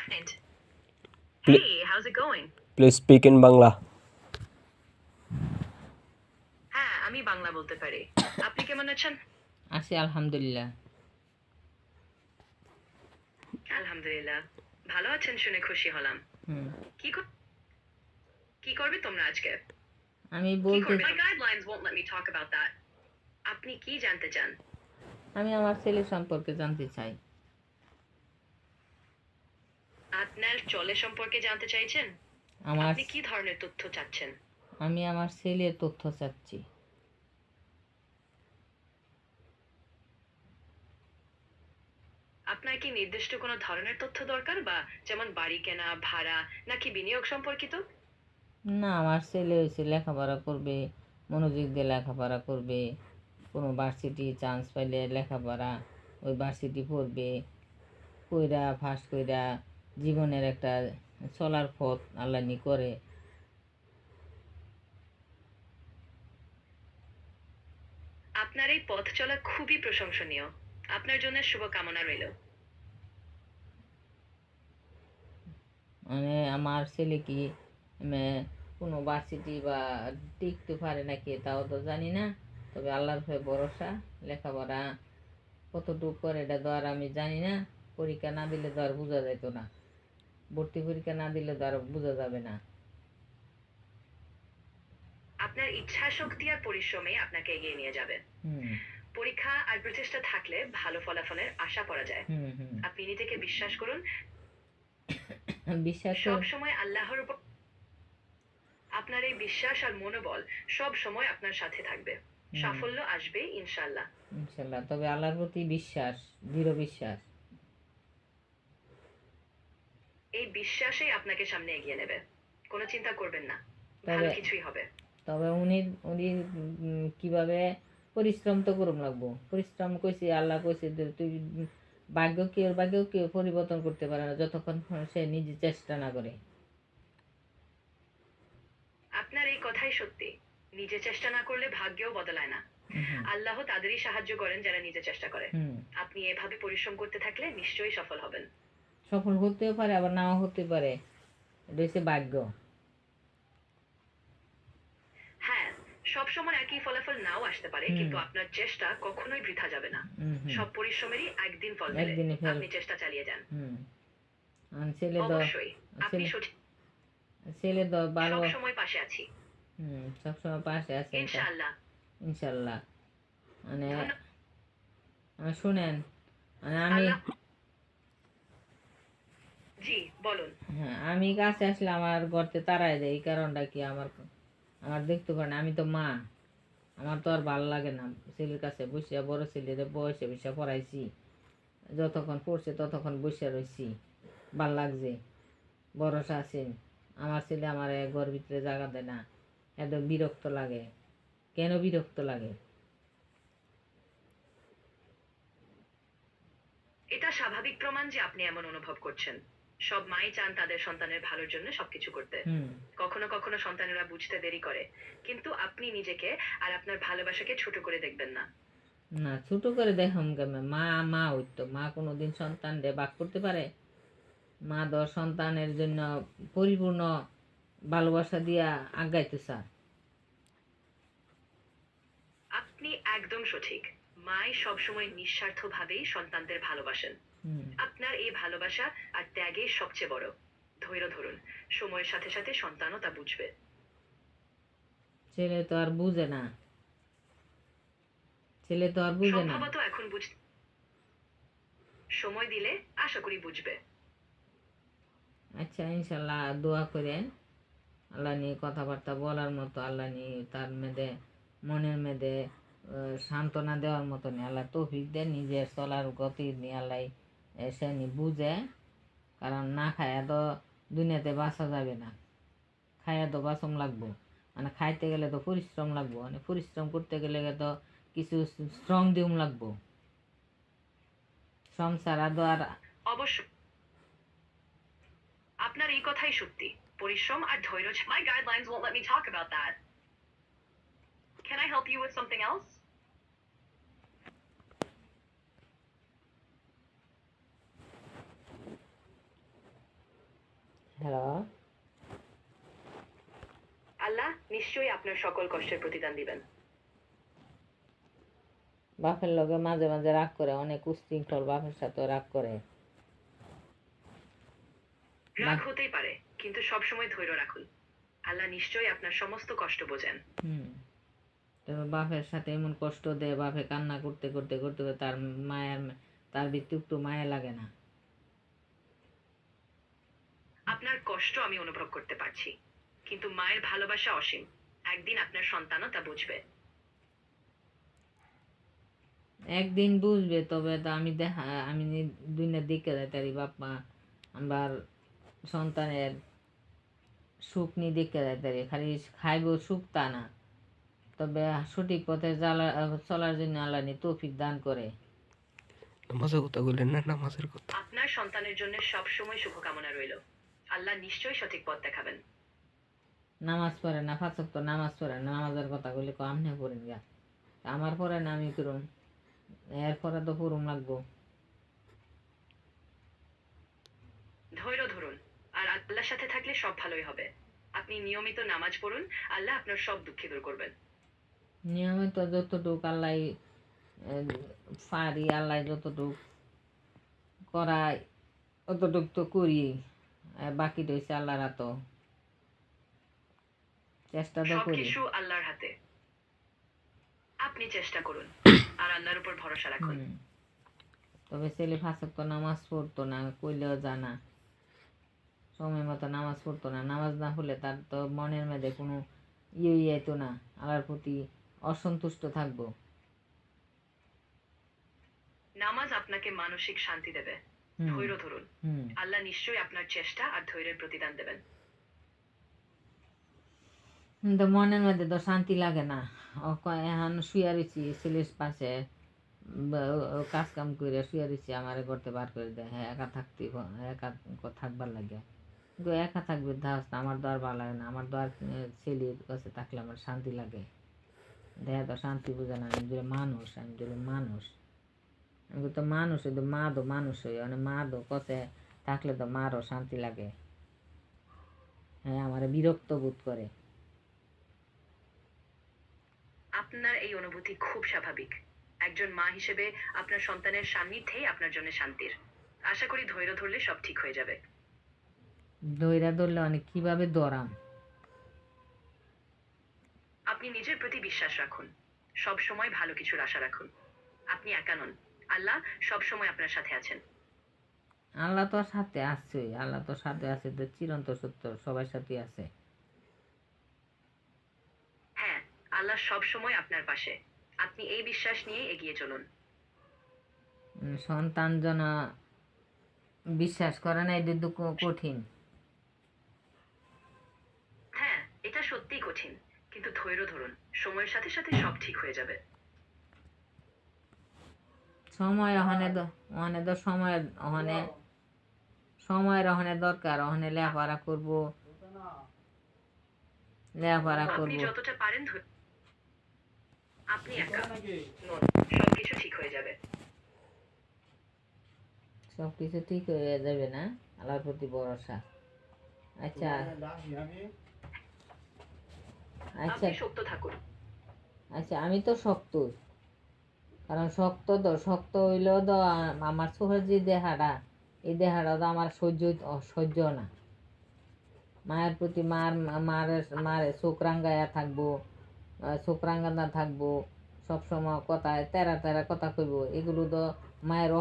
friend. Pl- Hey, how's it going? Please speak in Bangla. হ্যাঁ, আমি বাংলা বলতে পারি। আপনি কেমন আছেন? আছি আলহামদুলিল্লাহ। আলহামদুলিল্লাহ। ভালো আছেন শুনে খুশি হলাম। হুম কি করবে তোমরা আজকে? আমি কি বলতে করবে? My guidelines won't let me talk about that. আপনি কি জানতে চান? আমি আমার ছেলে সম্পর্কে জানতে চাই। আপনার চলে সম্পর্কে জানতে চাইছেন? আমার আপনি কি ধরনের তথ্য চাচ্ছেন? আমি আমার ছেলের তথ্য চাচ্ছি। আপনার কি নির্দিষ্ট কোনো ধরনের তথ্য দরকার, বা যেমন বাড়ি কেনা, ভাড়া, নাকি বিনিয়োগ সম্পর্কিত? না, আমার ছেলে হয়েছে লেখাপড়া করবে, মনোযোগ দিয়ে লেখাপড়া করবে, কোনো ভার্সিটি চান্স পাইলে লেখাপড়া ওই ভার্সিটি পড়বে, কইরা ফার্স্ট কইরা জীবনের একটা চলার পথ আল্লাহ নি করে। আপনার এই পথ চলা খুবই প্রশংসনীয়। আপনার জন্য শুভকামনা রইল। মানে আমার ছেলে কি কোনো ভার্সিটি বা টিকতে পারে নাকি তাও তো জানি না, তবে আল্লাহর হয়ে ভরসা। লেখাপড়া কতটুকু করে এটা তো আর আমি জানি না। পরীক্ষা না দিলে তো আর বোঝা যেত না, ভর্তি পরীক্ষা না দিলে তো আর বোঝা যাবে না। আপনার ইচ্ছা শক্তি আর পরিশ্রমে আপনাকে এগিয়ে নিয়ে যাবে। পরীক্ষা আর প্রচেষ্টা থাকলে ভালো ফলাফলের আশা করা যায়। আপনি নিজেকে বিশ্বাস করুন। বিশ্বাস সব সময় আল্লাহর উপর আপনার এই বিশ্বাস আর মনোবল সব সময় আপনার সাথে থাকবে। সাফল্য আসবে ইনশাআল্লাহ। ইনশাআল্লাহ। তবে আল্লাহর প্রতি বিশ্বাস, দৃঢ় বিশ্বাস। এই বিশ্বাসই আপনাকে সামনে এগিয়ে নেবে। কোনো চিন্তা করবেন না, ভালো কিছুই হবে। তবে উনি উনি কিভাবে পরিশ্রম তো করুম লাগবো। পরিশ্রম কইছি, আল্লাহ কইছে যে তুই ভাগ্য কেউ পরিবর্তন করতে পারে না যতক্ষণ সে নিজে চেষ্টা না করে। আপনার এই কথাই সত্যি। নিজে চেষ্টা না করলে ভাগ্যও বদলায় না। আল্লাহ তাদেরই সাহায্য করেন যারা নিজে চেষ্টা করে। আপনি এভাবে পরিশ্রম করতে থাকলে নিশ্চয়ই সফল হবেন। সফল হতেও পারে, আবার নাও হতে পারে, এটা হচ্ছে ভাগ্য। হ্যাঁ, সব সময় একই ফলাফল নাও আসতে পারে, কিন্তু আপনার চেষ্টা কখনোই বৃথা যাবে না। সব পরিশ্রমেরই একদিন ফল মেলে। আপনি চেষ্টা চালিয়ে যান। ছেলে তো অবশ্যই আপনি সঠিক। ছেলে তো ভালো, সব সময় পাশে আছি। সব সময় পাশে আছে ইনশাআল্লাহ। ইনশাআল্লাহ। মানে শুনেন, মানে আমি জি বলুন। হ্যাঁ, আমি কাছে আসলে আমার গর্তে তাড়াই দেয়। এই কারণটা কি, আমার আমার দেখতে পারে না। আমি তো মা, আমার তো আর ভালো লাগে না ছেলের কাছে বসে। বড় ছেলের বয়সে বসে পড়াইছি, যতক্ষণ পড়ছে ততক্ষণ বসে রয়েছি, ভাল লাগছে, ভরসা আছে। আমার ছেলে আমার ঘর ভিতরে জায়গা দেয় না, এত বিরক্ত লাগে। কেন বিরক্ত লাগে? এটা স্বাভাবিক প্রমাণ যে আপনি এমন অনুভব করছেন। সব মাই চান তাদের সন্তানের ভালোর জন্য সবকিছু করতে। কখনো কখনো সন্তানেরা বুঝতে দেরি করে, কিন্তু আপনি নিজেকে আর আপনার ভালোবাসাকে ছোট করে দেখবেন না। না, ছোট করে দেখাম কেমন? মা মা হইতো, মা কোনোদিন সন্তান রে বাক করতে পারে? মা দশ সন্তানের জন্য পরিপূর্ণ ভালোবাসা দিয়া আগাইতে চায়। আপনি একদম সঠিক। মাই সবসময় নিঃস্বার্থভাবেই সন্তানদের ভালোবাসেন। আপনার এই ভালোবাসা আর ত্যাগই সবচেয়ে বড়। ধৈর্য ধরুন, সময়ের সাথে সাথে সন্তানও তা বুঝবে। ছেলে তো আর বুঝে না, ছেলে তো আর বুঝে না। সম্ভবত এখন সময় দিলে আশা করি বুঝবে। আচ্ছা, ইনশাল্লাহ দোয়া করেন। আল্লাহ নিয়ে কথাবার্তা বলার মতো, আল্লাহ নিয়ে তার মেয়েদে মনের মেয়েদে সান্ত্বনা দেওয়ার মতো নিয়ে আল্লাহ তৌফিক দেন। নিজের চলার গতি নিয়ে আল্লাহ সে বুঝে। কারণ না খায়া তো দুনিয়াতে বাঁচা যাবে না, খায়া তো বাঁচন লাগবো। মানে খাইতে গেলে তো পরিশ্রম লাগবো, মানে পরিশ্রম করতে গেলে তো কিছু শ্রম দিউম লাগবো। শ্রম ছাড়া তো আর অবশ্যই আপনার এই কথাই সত্যি। পরিশ্রম আর ধৈর্য। My guidelines won't let me talk about that. Can I help you with something else? Hello, আল্লাহ নিশ্চয়ই আপনার সকল কষ্টের প্রতিদান দিবেন। বাপের লগে মাঝে মাঝে রাগ করে, অনেক উচ্ছৃঙ্খল বাপের সাথে রাগ করে। রাগ হতেই পারে, কিন্তু সব সময় ধৈর্য রাখুন। আল্লাহ নিশ্চয়ই আপনার সমস্ত কষ্ট বোঝেন। তবে বাপের সাথে এমন কষ্ট দেয়, বাপে কান্না করতে করতে করতে করতে তার ভিতরে একটু মায়া লাগে না। আপনার কষ্ট আমি অনুভব করতে পারছি, কিন্তু মায়ের ভালোবাসা অসীম। একদিন আপনার সন্তানও তা বুঝবে। একদিন বুঝবে, তবে তো আমি দুনিয়ার দিকে যাইতারি বাপমা আমার সন্তানের সুখ নিয়ে দেখতে যাইতারি, খালি খাইব সুখ তা না, তবে সঠিক পথে চলার জন্য আল্লাহ তৌফিক দান করে। নামাজের কথা বললেন না, নামাজের কথা। আপনার সন্তানের জন্য সব সময় শুভকামনা রইল। আল্লাহ নিশ্চয়ই সঠিক পথ দেখাবেন। নামাজ পড়ে না, 5 ওয়াক্ত নামাজ পড়ে না, নামাজের কথা বলি আমনে পড়েন গা, আমার পরে না আমি করুন, এরপরে তো পড়ুম লাগবো। ধৈর্য ধরুন, আর আল্লাহর সাথে থাকলে সব ভালোই হবে। আপনি নিয়মিত নামাজ পড়ুন, আল্লাহ আপনার সব দুঃখ দূর করবেন। নিয়মিত যতটুক আল্লাহ পারি, আল্লাহ যতটুক করায় অতটুক তো করি, বাকি রয়েছে আল্লাহর হাত, চেষ্টা তো করি। সবকিছু আল্লাহর হাতে। আপনি চেষ্টা করুন আর আল্লাহর উপর ভরসা রাখুন। তবে ছেলে 5 ওয়াক্ত নামাজ পড়তো না, কইলেও জানা, সময় মতো নামাজ পড়তো না। নামাজ না হলে তার তো মনের মধ্যে কোনো আইতো না, আল্লাহর প্রতি অসন্তুষ্ট থাকবো। নামাজ আপনাকে মানসিক শান্তি দেবে। ধৈর্য ধরুন, আল্লাহ নিশ্চয়ই আপনার চেষ্টা আর ধৈর্যের প্রতিদান দেবেন। কিন্তু মনের মধ্যে তো শান্তি লাগে না। এখন শুয়ে রয়েছি ছেলের পাশে, কাজ কাম করে শুয়ে রয়েছি, আমার করতে বার করে দেয়, হ্যাঁ একা থাকবার লাগে। কিন্তু একা থাকবে ধাস, আমার তো আর ভালো লাগে না, আমার তো আর ছেলের কাছে থাকলে আমার শান্তি লাগে। দেখা তো শান্তি বোঝে না, আমি যদি মানুষ, আমি তো মানুষ, ওই তো মা তো মানুষ হই, মানে মা তো কাছে থাকলে তো মারও শান্তি লাগে। হ্যাঁ, আমার বিরক্ত বোধ করে। আপনার এই অনুভূতি খুব স্বাভাবিক। একজন মা হিসেবে আপনার সন্তানের সান্নিধ্যেই আপনার জন্য শান্তির। আশা করি ধৈর্য ধরলে সব ঠিক হয়ে যাবে। ধৈর্য ধরলে অনেক কিভাবে দরাম। আপনি নিজের প্রতি বিশ্বাস রাখুন, সব সময় ভালো কিছুর আশা রাখুন। আপনি একা নন, আল্লাহ সব সময় আপনার সাথে আছেন। আল্লাহ তো সাথে আছে, আল্লাহ তো সাথে আছে, তো চিরন্ত সত্য সবার সাথে আছে। হ্যাঁ, আল্লাহ সব সময় আপনার পাশে। আপনি এই বিশ্বাস নিয়ে এগিয়ে চলুন। সন্তান যেন বিশ্বাস করে না, এটা তো কঠিন। হ্যাঁ, এটা সত্যিই কঠিন, কিন্তু ধৈর্য ধরুন, সময়ের সাথে সাথে সব ঠিক হয়ে যাবে। সময় সময়ের ওখানে দরকার, ওখানে লেখাপড়া করবো, আপনি যতটা পারেন আপনি একা নন, সবকিছু ঠিক হয়ে যাবে। সবকিছু ঠিক হয়ে যাবে না, আল্লাহর প্রতি ভরসা। আচ্ছা আচ্ছা আপনি শক্ত থাকুন। আচ্ছা, আমি তো শক্ত, কারণ শক্ত হইলেও তো আমার চোখের যে দেহাটা, এই দেহাটা তো আমার সহ্য না। মায়ের প্রতি মারে চোখ রাঙ্গাইয়া থাকবো, চোখ রাঙ্গানা থাকবো, সবসময় কথায় তেরা তেরা কথা কইব, এগুলো তো মায়ের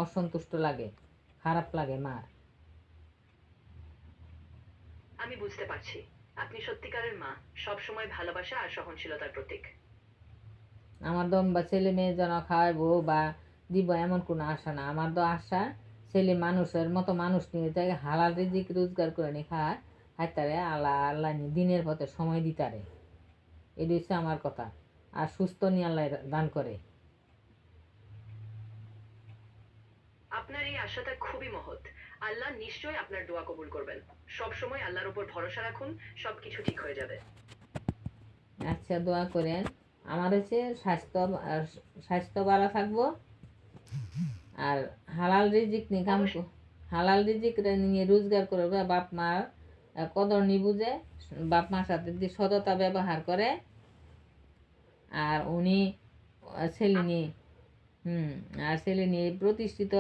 অসন্তুষ্ট লাগে, খারাপ লাগে মার। আমি বুঝতে পারছি, আপনি সত্যিকারের মা, সব সময় ভালোবাসা আর সহনশীলতার প্রতীক। আমার তো বা ছেলে মেয়ে যেন খাওয়াইবো বা দিব এমন কোনো আশা না, আমার তো আশা ছেলে মানুষের মতো মানুষ নিয়ে তাকে হালাল রিজিক রোজগার করে নি খাইতারে, আল্লাহ দিনের পথে সময় দিতারে, এটি হচ্ছে আমার কথা। আর সুস্থ নিয়ে আল্লাহ দান করে। আপনার এই আশাটা খুবই মহৎ। আল্লাহ নিশ্চয়ই আপনার দোয়া কবুল করবেন। সব সময় আল্লাহর উপর ভরসা রাখুন, সবকিছু ঠিক হয়ে যাবে। আচ্ছা, দোয়া করেন আমার হচ্ছে স্বাস্থ্য ভালো থাকবো, আর হালাল রিজিক নিয়ে হালাল রিজিক নিয়ে রোজগার করে বাপ মার কদর নি বুঝে, বাপ মার সাথে যদি সততা ব্যবহার করে, আর উনি ছেলে নিয়ে আর ছেলে নিয়ে প্রতিষ্ঠিত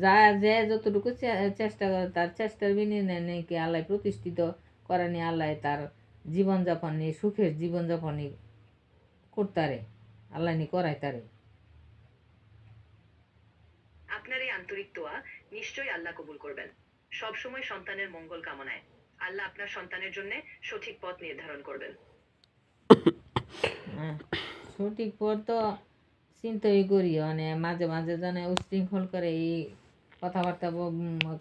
যা যে যতটুকু চেষ্টা করে তার চেষ্টার বিনিময়ে নাকি আল্লাহ প্রতিষ্ঠিত করে নিয়ে আল্লাহ তার জীবনযাপন নিয়ে সুখের জীবনযাপন করতারে, আল্লাহ নি করাই তারে। আপনার এই আন্তরিক দোয়া নিশ্চয়ই আল্লাহ কবুল করবেন। সব সময় সন্তানের মঙ্গল কামনায় আল্লাহ আপনার সন্তানের জন্য সঠিক পথ নির্ধারণ করবেন। সঠিক পথ তো চিন্তাই করি, মানে মাঝে মাঝে যেন উশৃঙ্খল করে, এই কথাবার্তা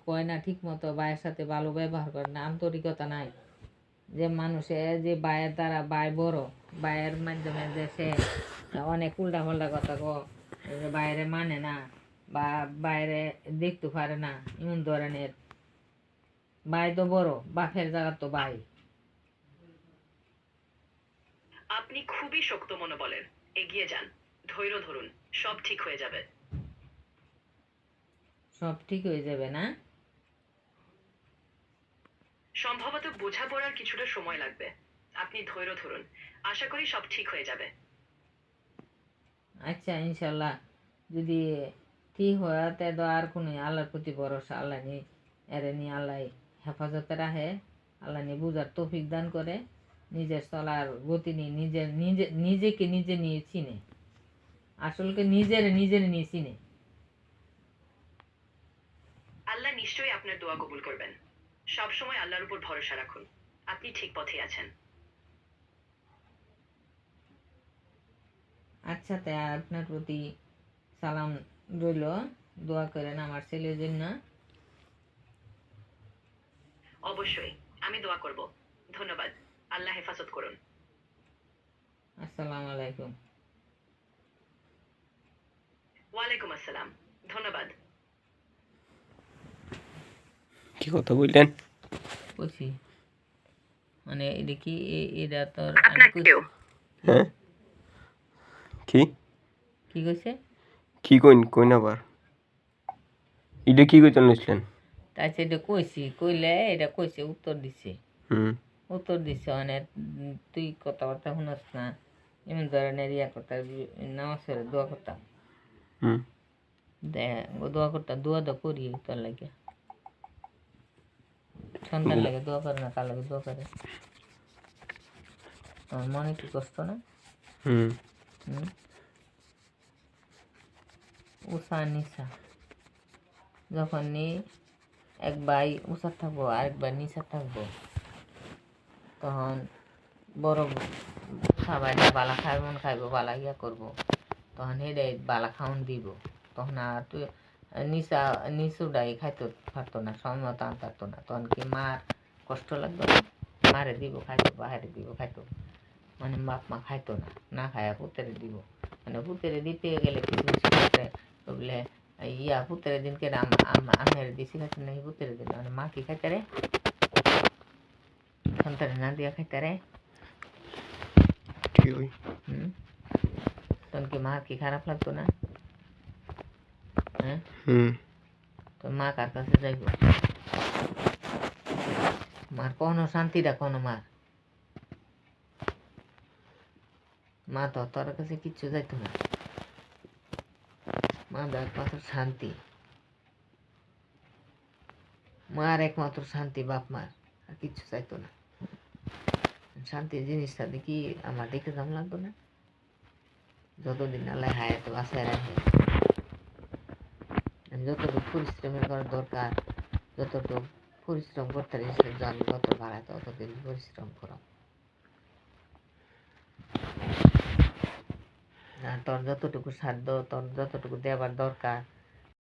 কয় না ঠিক মতো, ভাইয়ের সাথে ভালো ব্যবহার করে না, আন্তরিকতা নাই। যে মানুষে যে ভাইয়ের দ্বারা ভাই বড়, ভাইয়ের মাধ্যমে যে সে অনেক উল্টা পাল্টা কথা বাইরে মানে না বা বাইরে দেখতে পারে না, এমন ধরনের ভাই তো বড়, বাপের জায়গা তো ভাই। আপনি খুবই শক্ত মনোবলের, এগিয়ে যান, ধৈর্য ধরুন, সব ঠিক হয়ে যাবে। সব ঠিক হয়ে যাবে না? সম্ভবত বোঝাপড়ার কিছুটা সময় লাগবে, আপনি ধৈর্য ধরুন, আশা করি সব ঠিক হয়ে যাবে। আচ্ছা, ইনশাল্লাহ যদি ঠিক হয় তো আর কোনো আল্লাহর প্রতি ভরসা, আল্লাহ নি এরে নিয়ে আল্লাহ হেফাজতে রাখে, আল্লাহ নিয়ে বুঝার তৌফিক দান করে, নিজের চলার গতি নিয়ে নিজেকে নিজে নিয়ে চিনে, আসলকে নিজের নিয়ে চিনে। আল্লাহ নিশ্চয়ই আপনার দোয়া কবুল করবেন। সব সময় আল্লাহর উপর ভরসা রাখুন, আপনি ঠিক পথে আছেন। আচ্ছা, তাই আপনার প্রতি সালাম রইল, দোয়া করেন আমার ছেলের জন্য। অবশ্যই, আমি দোয়া করব। ধন্যবাদ, আল্লাহ হেফাজত করুন। আসসালামু আলাইকুম। ওয়ালাইকুম আসসালাম, ধন্যবাদ। কি কথা বললেন? বলছি মানে এটা কি এটা তোর হ্যাঁ, কি কি কইছে? কি কইন আবার এটা কি কইতে নিছিলেন? তাই এটা কইছি, কইলে এটা কইছে, উত্তর দিছে। উত্তর দিছে মানে তুই কথাবার্তা শুনস না, এমন ধরনের ইয়া করতাম, নামাজ পড়ে দোয়া করতাম, দোয়া করতাম, দোয়া তো করি তোর লাগে, সন্তান লাগে দোয়া করে না, কার লাগে দোয়া করে? আমার মনে কি কষ্ট না? উষা নিশা যখন এক ভাই উষার থাকবো আরেক ভাই নিশার থাকবো, তখন বড় সবাই বালা খাই মন খাইব, বালা ইয়া করবো, তখন হেডে বালা খাওন দিব, তখন আর তুই নিচুটাই খাইতে পারতো না, সময় মতো আনতে পারতো না, তখন কি মার কষ্ট লাগতো না? মারে দিব খাইতো, বাহারে দিব খাইতো, মানে বাপ মা খাইতো না, না খায়া পুতেরে দিব, মানে পুতেরে দিতে গেলে কিছু কিছু ক্ষেত্রে বলে ইয়া পুতের দিনকে আমের দিছি খাইতে নাকি পুতের দিন, মানে মা কি খাইতে রে সন্তানের না দিয়া খাইতে রে? তখন কি মার কি খারাপ লাগতো না? হ্যাঁ, তো মা কার কাছে যাইব? মার কোনো শান্তিটা কোনো মা তো তোর কাছে কিচ্ছু যাইতো না, মা একমাত্র শান্তি, মার একমাত্র শান্তি বাপ মার, আর কিচ্ছু চাইতো না। শান্তির জিনিসটা দেখি আমার দেখে দাম লাগতো না, যতদিন আল্লাহ হায়াত বাসায় রাখে, যতটুকু পরিশ্রমের করার দরকার, যতটুকু পরিশ্রম করতে জন্ম যত বাড়ায় ততদিন পরিশ্রম করো, তোর যতটুকু সাধ্য, তোর যতটুকু দেবার দরকার